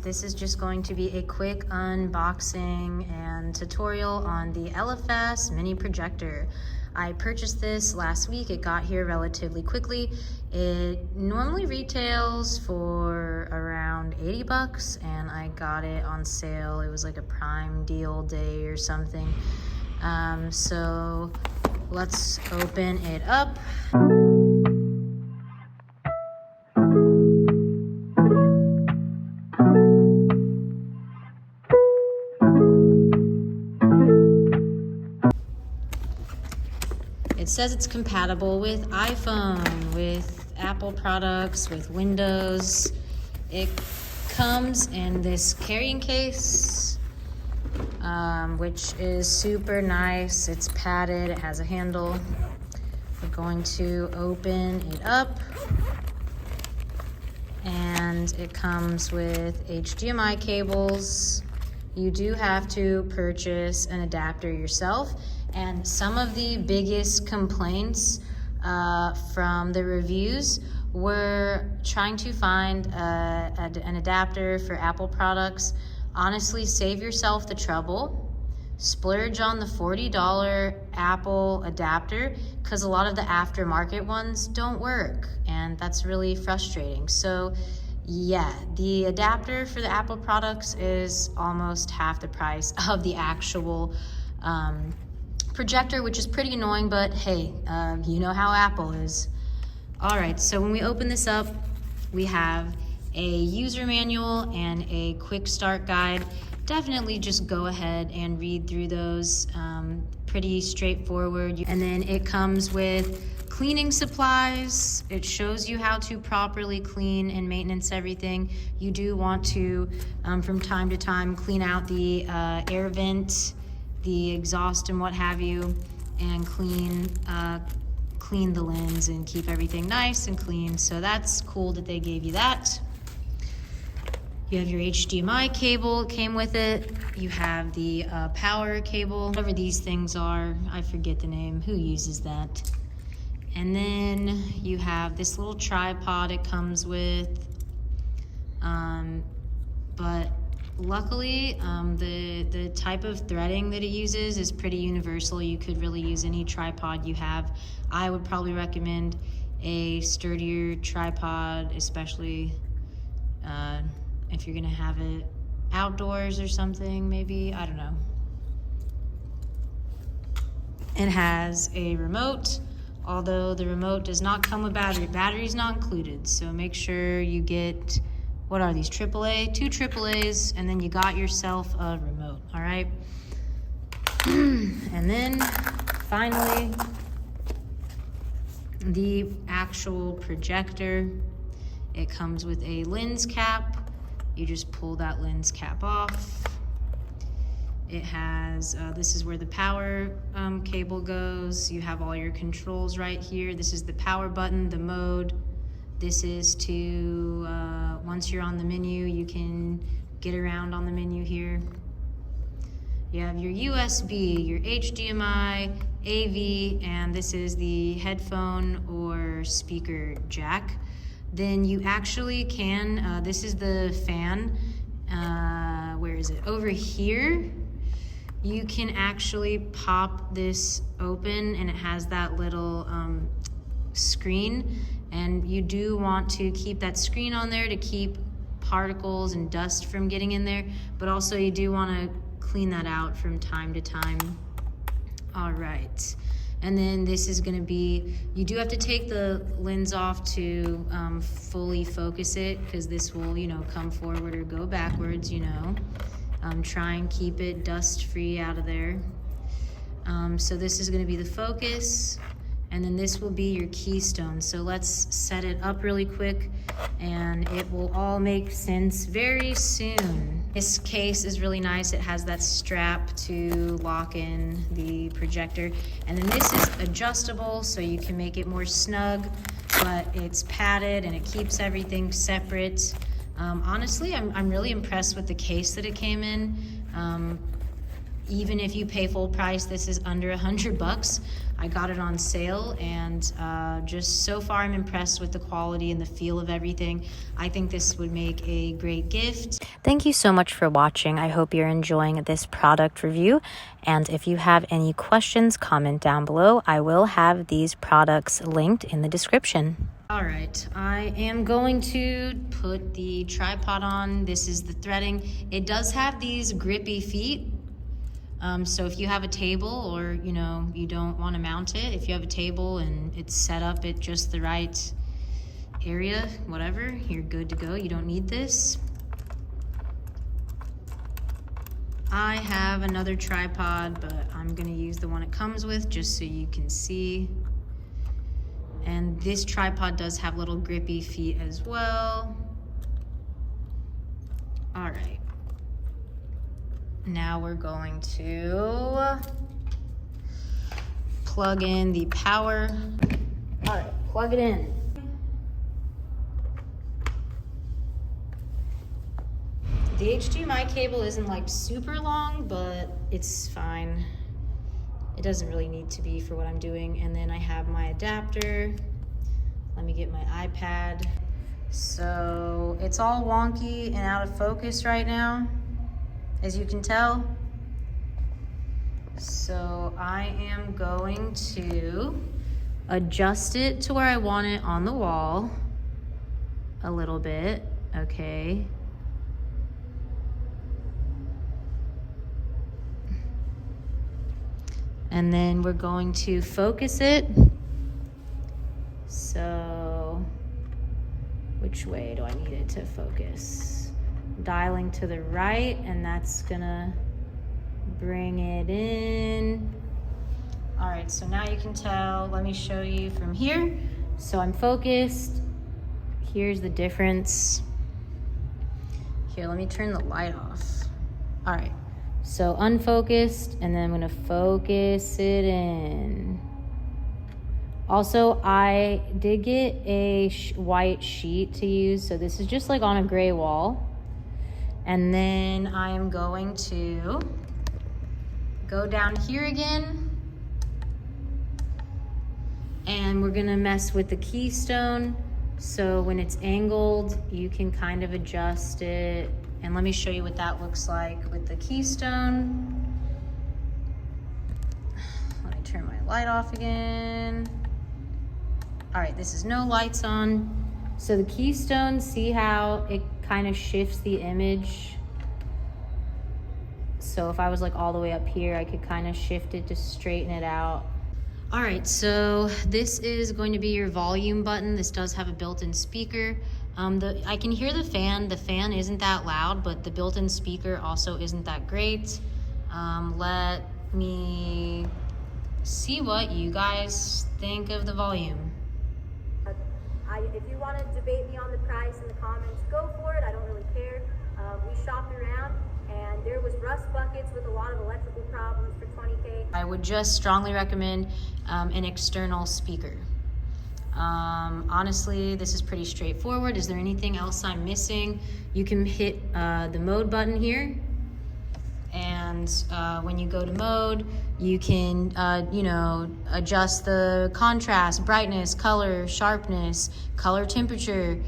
this is just going to be a quick unboxing and tutorial on the ELEPHAS mini projector. I purchased this last week. It got here relatively quickly. It normally retails for around 80 bucks and I got it on sale. It was like a prime deal day or something. So let's open it up. It says it's compatible with iPhone, with Apple products, with Windows. It comes in this carrying case, which is super nice. It's padded, it has a handle. We're going to open it up. And it comes with HDMI cables. You do have to purchase an adapter yourself. And some of the biggest complaints from the reviews were trying to find an adapter for Apple products. Honestly, save yourself the trouble. Splurge on the $40 Apple adapter because a lot of the aftermarket ones don't work, and that's really frustrating. So yeah, the adapter for the Apple products is almost half the price of the actual projector, which is pretty annoying, but hey, you know how Apple is. All right, so when we open this up, we have a user manual and a quick start guide. Definitely just go ahead and read through those. Pretty straightforward. And then it comes with cleaning supplies. It shows you how to properly clean and maintenance everything. You do want to, from time to time, clean out the air vent, the exhaust and what have you, and clean the lens and keep everything nice and clean. So that's cool that they gave you that. You have your HDMI cable, it came with it. You have the power cable, whatever these things are, I forget the name, who uses that? And then you have this little tripod it comes with, but luckily, the type of threading that it uses is pretty universal. You could really use any tripod you have. I would probably recommend a sturdier tripod, especially if you're gonna have it outdoors or something, maybe, I don't know. It has a remote, although the remote does not come with battery. Battery's not included, so make sure you get, what are these, AAA? 2 AAAs, and then you got yourself a remote, all right? And then, finally, the actual projector. It comes with a lens cap. You just pull that lens cap off. It has, this is where the power cable goes. You have all your controls right here. This is the power button, the mode. This is to, once you're on the menu, you can get around on the menu here. You have your USB, your HDMI, AV, and this is the headphone or speaker jack. Then you actually can, this is the fan, where is it? Over here, you can actually pop this open and it has that little screen. And you do want to keep that screen on there to keep particles and dust from getting in there, but also you do want to clean that out from time to time. All right. And then this is going to be, you do have to take the lens off to fully focus it, because this will, you know, come forward or go backwards, you know. Try and keep it dust free out of there. So this is going to be the focus. And then this will be your keystone. So let's set it up really quick and it will all make sense very soon. This case is really nice. It has that strap to lock in the projector. And then this is adjustable so you can make it more snug, but it's padded and it keeps everything separate. Honestly, I'm really impressed with the case that it came in. even if you pay full price, this is under $100. I got it on sale, and just so far I'm impressed with the quality and the feel of everything. I think this would make a great gift. Thank you so much for watching. I hope you're enjoying this product review. And if you have any questions, comment down below. I will have these products linked in the description. All right, I am going to put the tripod on. This is the threading. It does have these grippy feet. So if you have a table, or you don't want to mount it, if you have a table and it's set up at just the right area, whatever, you're good to go. You don't need this. I have another tripod, but I'm gonna use the one it comes with just so you can see. And this tripod does have little grippy feet as well. All right. Now we're going to plug in the power. All right, plug it in. The HDMI cable isn't like super long, but it's fine. It doesn't really need to be for what I'm doing. And then I have my adapter. Let me get my iPad. So it's all wonky and out of focus right now, as you can tell. So I am going to adjust it to where I want it on the wall a little bit, okay? And then we're going to focus it. So which way do I need it to focus? Dialing to the right, and that's gonna bring it in. All right, so now you can tell. Let me show you from here. So I'm focused. Here's the difference. Here, let me turn the light off. All right, so unfocused, and then I'm gonna focus it in. Also, I did get a white sheet to use, so this is just like on a gray wall. And then I am going to go down here again, and we're gonna mess with the keystone. So when it's angled, you can kind of adjust it. And let me show you what that looks like with the keystone. Let me turn my light off again. All right, this is no lights on. So the keystone, see how it kind of shifts the image? So if I was like all the way up here, I could kind of shift it to straighten it out. All right, so this is going to be your volume button. This does have a built-in speaker. I can hear the fan. The fan isn't that loud, but the built-in speaker also isn't that great. Let me see what you guys think of the volume. If you want to debate me on the price in the comments, go for it. I don't really care. We shopped around, and there was rust buckets with a lot of electrical problems for $20K. I would just strongly recommend an external speaker. Honestly, this is pretty straightforward. Is there anything else I'm missing? You can hit the mode button here, and when you go to mode, you can adjust the contrast, brightness, color, sharpness, color temperature,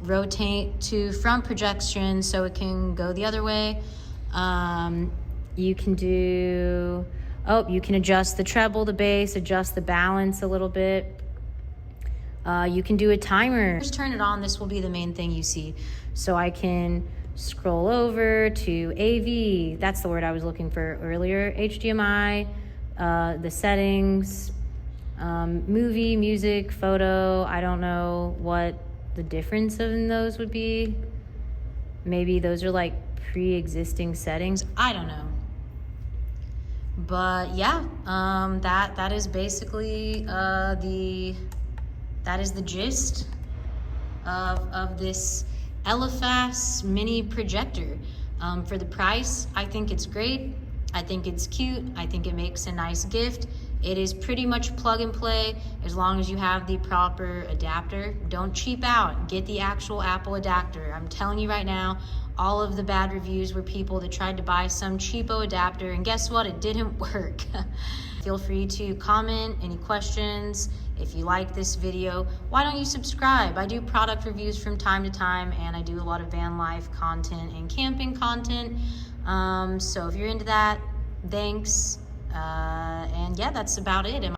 rotate to front projection so it can go the other way. You can do, you can adjust the treble, the bass, adjust the balance a little bit. You can do a timer. Just turn it on. This will be the main thing you see. So I can scroll over to AV. That's the word I was looking for earlier. HDMI, the settings, movie, music, photo. I don't know what the difference in those would be. Maybe those are like pre-existing settings. I don't know. But yeah, that is basically the gist of this ELEPHAS mini projector. For the price, I think it's great. I think it's cute. I think it makes a nice gift. It is pretty much plug and play as long as you have the proper adapter. Don't cheap out. Get the actual Apple adapter. I'm telling you right now, All of the bad reviews were people that tried to buy some cheapo adapter, and guess what? It didn't work. Feel free to comment any questions. If you like this video, why don't you subscribe? I do product reviews from time to time, and I do a lot of van life content and camping content. So if you're into that, thanks. And yeah, that's about it.